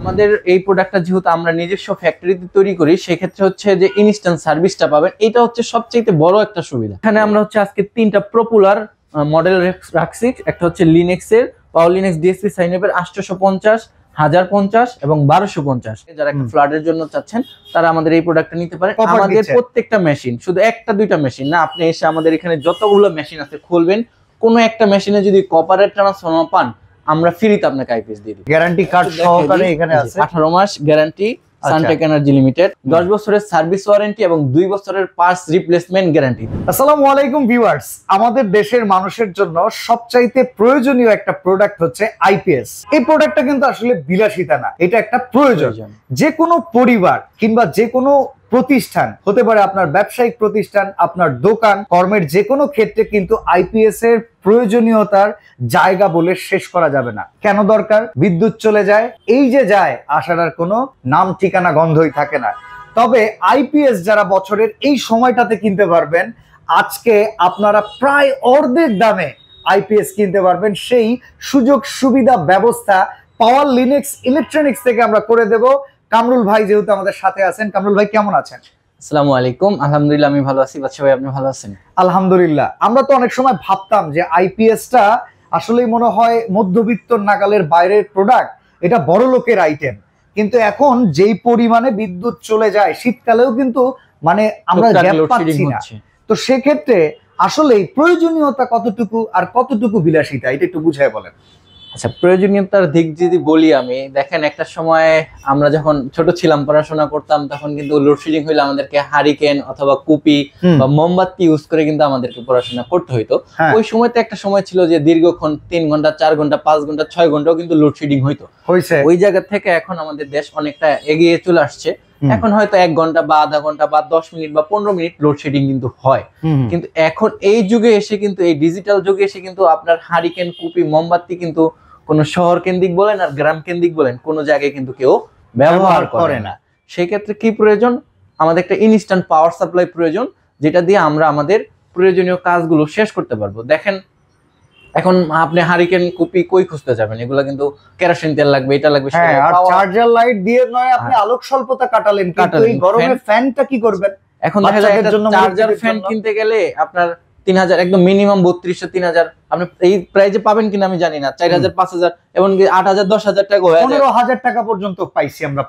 আমাদের এই প্রোডাক্টটা যেহেতু আমরা নিজস্ব ফ্যাক্টরিতে তৈরি করি, সেক্ষেত্রে হচ্ছে যে ইনস্ট্যান্ট সার্ভিসটা পাবেন, এটা হচ্ছে সবচেয়ে বড় একটা সুবিধা। এখানে আমরা হচ্ছে আজকে 3টা পপুলার মডেল রাখছি। একটা হচ্ছে লিনেক্স এর পাওয়ার লিনেক্স ডিএসপি সাইনএপের 850, 1050 এবং 1250। যারা একটা ফ্ল্যাটের জন্য চাচ্ছেন তারা আমাদের এই প্রোডাক্টটা নিতে পারে। আমাদের প্রত্যেকটা মেশিন, শুধু একটা দুইটা মেশিন না, আপনি এসে আমাদের এখানে যতগুলো মেশিন আছে খুলবেন, কোনো একটা মেশিনে যদি কপারের ট্রান্সফরমার পান, আমরা ফ্রিতে আপনাকে আইপিএস দিয়ে দিই। গ্যারান্টি কার্ড সহকারে এখানে আছে। 18 মাস গ্যারান্টি সানটেক এনার্জি লিমিটেড, 10 বছরের সার্ভিস ওয়ারেন্টি এবং 2 বছরের পার্টস রিপ্লেসমেন্ট গ্যারান্টি। আসসালামু আলাইকুম ভিউয়ার্স, আমাদের দেশের মানুষের জন্য সবচাইতে প্রয়োজনীয় একটা প্রোডাক্ট হচ্ছে আইপিএস। এই প্রোডাক্টটা কিন্তু আসলে বিলাসিতা না, এটা একটা প্রয়োজন। যে কোনো পরিবার কিংবা যে কোনো প্রতিষ্ঠান হতে পারে, আপনার ব্যবসায়িক প্রতিষ্ঠান, আপনার দোকান কর্মের যে কোনো ক্ষেত্রে কিন্তু আইপিএস এর প্রয়োজনীয়তার জায়গা বলে শেষ করা যাবে না। কেন দরকার? বিদ্যুৎ চলে যায়, এই যে যায় আসার আর কোনো নাম ঠিকানা গন্ধই থাকে না। তবে আইপিএস যারা বছরের এই সময়টাতে কিনতে পারবেন, আজকে আপনারা প্রায় অর্ধেক দামে আইপিএস কিনতে পারবেন। সেই সুযোগ সুবিধা ব্যবস্থা পাওয়ার লিনেক্স ইলেকট্রনিক্স থেকে আমরা করে দেব। কামরুল ভাই যেহেতু আমাদের সাথে আছেন, কামরুল ভাই কেমন আছেন? আসসালামু আলাইকুম, আলহামদুলিল্লাহ আমি ভালো আছি। বাদশা ভাই আপনি ভালো আছেন? আলহামদুলিল্লাহ। আমরা তো অনেক সময় ভাবতাম যে আইপিএসটা আসলেই মনে হয় মধ্যবিত্ত নাগালের বাইরের প্রোডাক্ট, এটা বড় লোকের আইটেম। কিন্তু এখন যেই পরিমাণে বিদ্যুৎ চলে যায়, শীতকালেও কিন্তু মানে আমরা গ্যাপ পাচ্ছি না। তো সেক্ষেত্রে আসলেই প্রয়োজনীয়তা কতটুকু আর কতটুকু বিলাসিতা, এটা একটু বুঝায় বলেন। আচ্ছা, প্রয়োজনীয়তার দিক যদি বলি আমি, দেখেন একটা সময় আমরা যখন ছোট ছিলাম পড়াশোনা করতাম, তখন কিন্তু লোডশেডিং হইলে আমাদেরকে হারিকেন অথবা কুপি বা মোমবাতি ইউজ করে কিন্তু আমাদেরকে পড়াশোনা করতে হইতো। ওই সময়তে একটা সময় ছিল যে দীর্ঘক্ষণ 3 ঘন্টা 4 ঘন্টা 5 ঘন্টা 6 ঘন্টাও কিন্তু লোডশেডিং হইতো। ওই জায়গা থেকে এখন আমাদের দেশ অনেকটা এগিয়ে চলে আসছে। এখন হয়তো 1 ঘন্টা বা আধা ঘন্টা বা 10 মিনিট বা 15 মিনিট লোডশেডিং কিন্তু হয়। কিন্তু এখন এই যুগে এসে কিন্তু, এই ডিজিটাল যুগে এসে কিন্তু আপনার হারিকেন কুপি মোমবাতি কিন্তু কোনো শহর কেন্দ্রিক বলেন আর গ্রাম কেন্দ্রিক বলেন, কোনো জায়গায় কিন্তু কেউ ব্যবহার করে না। সেই ক্ষেত্রে কি প্রয়োজন? আমাদের একটা ইনস্ট্যান্ট পাওয়ার সাপ্লাই প্রয়োজন, যেটা দিয়ে আমরা আমাদের প্রয়োজনীয় কাজগুলো শেষ করতে পারবো। দেখেন এখন আপনি হারিকেন কুপি কই খুঁজতে যাবেন? এগুলো কিন্তু কেরোসিন তেল লাগবে, এটা লাগবে, আর চার্জার লাইট দিয়ে নয় আপনি আলোক স্বল্পতা কাটালেন, কিন্তু এই গরমের ফ্যানটা কি করবেন? এখন দেখা যায় চার্জার ফ্যান কিনতে গেলে আপনার 3000, একদম মিনিমাম 3200 3000, আপনি এই প্রাইজে পাবেন কিনা আমি জানি না। 4000 5000 এমনকি 8000 10000 টাকা, 15000 টাকা পর্যন্ত পাইছি আমরা।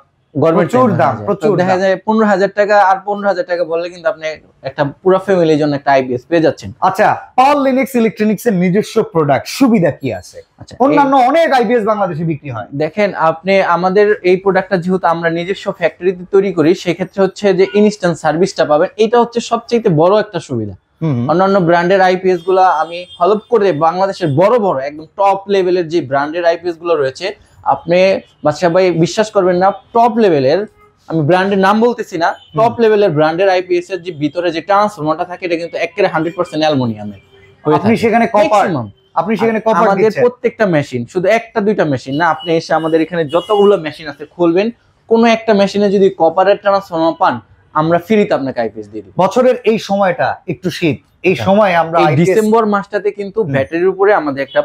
প্রচুর দাম, প্রচুর দেখা যায় 15000 টাকা। আর 15000 টাকা বললে কিন্তু আপনি একটা পুরো ফ্যামিলির জন্য একটা আইপিএস পেয়ে যাচ্ছেন। আচ্ছা, পাওয়ার লিনেক্স ইলেকট্রনিক্স এর নিজস্ব প্রোডাক্ট সুবিধা কি আছে? আচ্ছা, অন্যান্য অনেক আইপিএস বাংলাদেশে বিক্রি হয়। দেখেন আপনি আমাদের এই প্রোডাক্টটা যেহেতু আমরা নিজস্ব ফ্যাক্টরিতে তৈরি করি, সেক্ষেত্রে হচ্ছে যে ইনস্ট্যান্ট সার্ভিসটা পাবেন, এটা হচ্ছে সবচেয়ে বড় একটা সুবিধা। অন্যান্য ব্র্যান্ডের আইপিএস গুলা আমি ফলো করে, বাংলাদেশের বড় বড় একদম টপ লেভেলের যে ব্র্যান্ডের আইপিএস গুলো রয়েছে, আপনি বাদশা ভাই বিশ্বাস করবেন না, টপ লেভেলের, আমি ব্র্যান্ডের নাম বলতেছি না, টপ লেভেলের ব্র্যান্ডের আইপিএস এর যে ভিতরে যে ট্রান্সফরমারটা থাকে, এটা কিন্তু একেবারে 100% অ্যালুমিনিয়ামের। আপনি সেখানে কপার, আপনি সেখানে কপার আমাদের প্রত্যেকটা মেশিন, শুধু একটা দুইটা মেশিন না, আপনি এসে আমাদের এখানে যতগুলো মেশিন আছে খুলবেন, কোনো একটা মেশিনে যদি কপারের ট্রান্সফরমার পান, আমরা ফ্রিতে আপনাকে আইপিএস দিয়ে দিই। বছরের এই সময়টা একটু শীত, এই সময় আমরা ডিসেম্বর মাসটাতে কিন্তু ব্যাটারির উপরে আমাদের একটা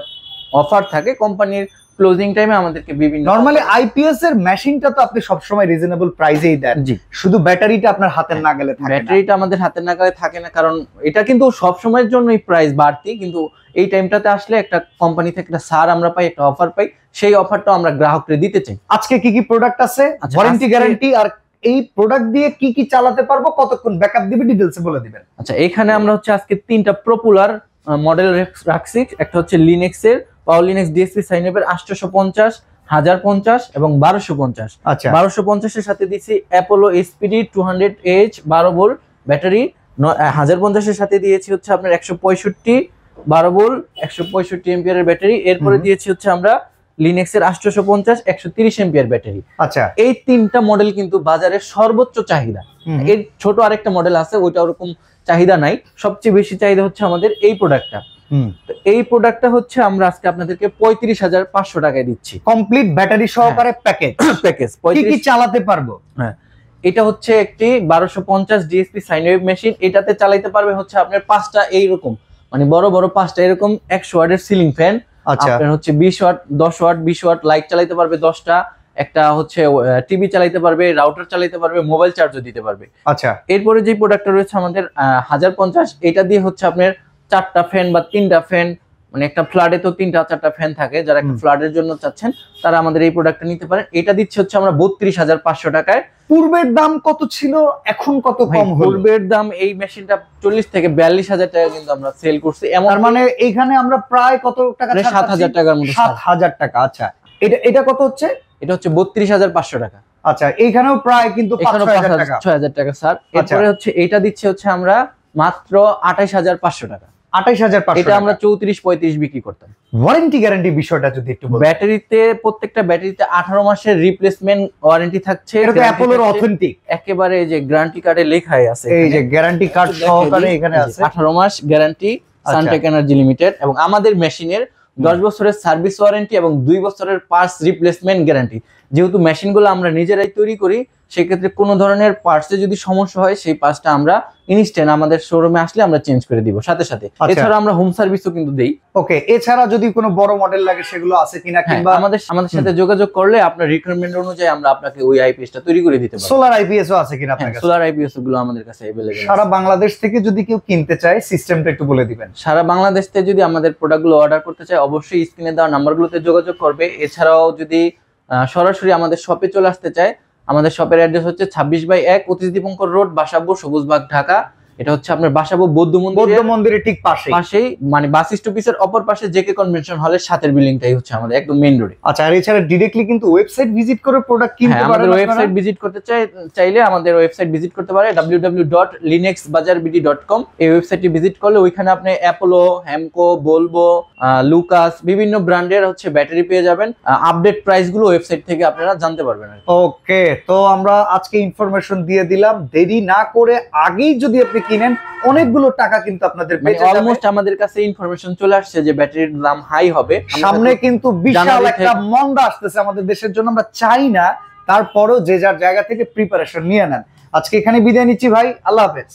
অফার থাকে। কোম্পানির ক্লোজিং টাইমে আমাদেরকে বিভিন্ন, নরমালি আইপিএস এর মেশিনটা তো আপনি সব সময় রিজনেবল প্রাইসেই দেন, শুধু ব্যাটারিটা আপনার হাতের নাগালে থাকে। ব্যাটারিটা আমাদের হাতের নাগালে থাকে না, কারণ এটা কিন্তু সব সময়ের জন্যই প্রাইস বাড়তি, কিন্তু এই টাইমটাতে আসলে একটা কোম্পানি থেকে একটা ছাড় আমরা পাই, একটা অফার পাই, সেই অফারটা আমরা গ্রাহককে দিতে চাই। আজকে কি কি প্রোডাক্ট আছে, ওয়ারেন্টি গ্যারান্টি, আর এই প্রোডাক্ট দিয়ে কি কি চালাতে পারবো, কতক্ষণ ব্যাকআপ দিবে, ডিটেইলসে বলে দিবেন। আচ্ছা, এখানে আমরা হচ্ছে আজকে 3টা পপুলার মডেল রাখছি। একটা হচ্ছে লিনেক্স এর পাওয়ার লিনেক্স ডিএসপি সাইনএপের 850, 1050 এবং 1250। আচ্ছা, 1250 এর সাথে দিয়েছি Apollo SPD 200H 12 volt battery. 1050 এর সাথে দিয়েছি হচ্ছে আপনার 165 12 ভোল্ট 165 এম্পিয়ারের ব্যাটারি। এরপরে দিয়েছি হচ্ছে আমরা লিনেক্স এর 850 130 এম্পিয়ার ব্যাটারি। আচ্ছা, এই 3টা মডেল কিন্তু বাজারের সর্বোচ্চ চাহিদা। এর ছোট আরেকটা মডেল আছে, ওইটা ওরকম চাহিদা নাই। সবচেয়ে বেশি চাহিদা হচ্ছে আমাদের এই প্রোডাক্টটা। এই প্রোডাক্টটা হচ্ছে আমরা আজকে আপনাদেরকে 35,500 টাকায় দিচ্ছি, কমপ্লিট ব্যাটারি সহকারে প্যাকেজ। কি কি চালাতে পারবো? হ্যাঁ, এটা হচ্ছে একটি 1250 ডিএসপি সাইন ওয়েভ মেশিন। এটাতে চালাতে পারবে হচ্ছে আপনার 5টা এইরকম, মানে বড় বড় 5টা এরকম 100 ওয়াটের সিলিং ফ্যান। আপনার হচ্ছে 20 ওয়াট 10 ওয়াট 20 ওয়াট লাইট চালাতে পারবে 10টা, একটা হচ্ছে টিভি চালাতে পারবে, রাউটার চালাতে পারবে, মোবাইল চার্জও দিতে পারবে। আচ্ছা, এরপরে যে প্রোডাক্টটা রয়েছে আমাদের 1050, এটা দিয়ে হচ্ছে আপনার 4টা ফ্যান বা 3টা ফ্যান, মানে একটা ফ্ল্যাটে তো 3টা 4টা ফ্যান থাকে, যারা একটা ফ্ল্যাটের জন্য চাচ্ছেন তারা আমাদের এই প্রোডাক্টটা নিতে পারেন। এটা দিচ্ছে হচ্ছে আমরা 32,500 টাকায়। পূর্বের দাম কত ছিল, এখন কত ভাই, কম হলো? পূর্বের দাম এই মেশিনটা 40 থেকে 42,000 টাকা কিন্তু আমরা সেল করছি। এমন তার মানে এইখানে আমরা প্রায় কত টাকা ছাড় 7,000 টাকার মতো ছাড়। 7,000 টাকা। আচ্ছা, এটা কত হচ্ছে? এটা হচ্ছে 32,500 টাকা। আচ্ছা, এইখানেও প্রায় কিন্তু এখানে 5,000 টাকা। 6,000 টাকা স্যার। এরপরে হচ্ছে এটা দিচ্ছে হচ্ছে আমরা মাত্র 28,500 টাকা। 28,500 এটা আমরা 34-35 বিক্রি করতাম। ওয়ারেন্টি গ্যারান্টি বিষয়টা যদি একটু বলেন। ব্যাটারিতে, প্রত্যেকটা ব্যাটারিতে 18 মাসের রিপ্লেসমেন্ট ওয়ারেন্টি থাকছে। এটা তো অ্যাপোলোর অথেন্টিক, একেবারে এই যে গ্যারান্টি কার্ডে লেখাই আছে, এই যে গ্যারান্টি কার্ড সহকারে এখানে আছে। 18 মাস গ্যারান্টি সানটেক এনার্জি লিমিটেড, এবং আমাদের মেশিনের 10 বছরের সার্ভিস ওয়ারেন্টি এবং 2 বছরের পার্টস রিপ্লেসমেন্ট গ্যারান্টি। যেহেতু মেশিনগুলো আমরা নিজেরাই তৈরি করি, সেক্ষেত্রে কোনো ধরনের পার্টসে যদি সমস্যা হয়, সেই পার্টসটা আমরা ইনস্ট্যান্ট আমাদের শোরুমে আসলে আমরা চেঞ্জ করে দিব সাথে সাথে। এছাড়া আমরা হোম সার্ভিসও কিন্তু দেই। ওকে, এছাড়া যদি কোনো বড় মডেল লাগে সেগুলো আছে কিনা, কিংবা আমাদের সাথে যোগাযোগ করলে আপনার রিকোয়ারমেন্ট অনুযায়ী আমরা আপনাকে ওই আইপিএসটা তৈরি করে দিতে পারবো। সোলার আইপিএসও আছে কিনা আপনার কাছে? সোলার আইপিএস গুলো আমাদের কাছে अवेलेबल। সারা বাংলাদেশ থেকে যদি কেউ কিনতে চায়, সিস্টেমটা একটু বলে দিবেন। সারা বাংলাদেশ থেকে যদি আমাদের প্রোডাক্টগুলো অর্ডার করতে চায়, অবশ্যই স্ক্রিনে দেওয়া নাম্বারগুলোতে যোগাযোগ করবে। এছাড়াও যদি সরাসরি আমাদের শপে চলে আসতে চায়, আমাদের শপের অ্যাড্রেস হচ্ছে 26/1 অতীশ দীপঙ্কর রোড, বাসাবো, সবুজবাগ, ঢাকা। এটা হচ্ছে আপনার বাসাবো বৌদ্ধ মন্দিরের ঠিক পাশেই, মানে বাস স্টপেজের অপর পাশে জেকে কনভেনশন হলের সাথের বিল্ডিংটাই হচ্ছে আমাদের একদম মেইন রোডে। আচ্ছা, আর এছাড়া ডাইরেক্টলি কিন্তু ওয়েবসাইট ভিজিট করে প্রোডাক্ট কিনতে পারেন। আমাদের ওয়েবসাইট ভিজিট করতে চাইলে আমাদের ওয়েবসাইট ভিজিট করতে পারে www.linuxbazaarbd.com। এই ওয়েবসাইটটি ভিজিট করলে ওইখানে আপনি অ্যাপোলো, হ্যামকো, ভলভো, লুকাস বিভিন্ন ব্র্যান্ডের হচ্ছে ব্যাটারি পেয়ে যাবেন। আপডেট প্রাইস গুলো ওয়েবসাইট থেকে আপনারা জানতে পারবেন। ওকে, তো আমরা আজকে ইনফরমেশন দিয়ে দিলাম। দেরি না করে আগেই যদি আপনি কিনেন, অনেকগুলো টাকা কিন্তু আপনাদের বেঁচে যাবে। অলমোস্ট আমাদের কাছে ইনফরমেশন চলে আসছে যে ব্যাটারির দাম হাই হবে সামনে, কিন্তু বিশাল একটা মন্দা আসতেছে আমাদের দেশের জন্য। আমরা চাই না, তারপরও যে যার জায়গা থেকে প্রিপারেশন নিয়ে নেন। আজকে এখানে বিদায় নিচ্ছি ভাই, আল্লাহ হাফেজ।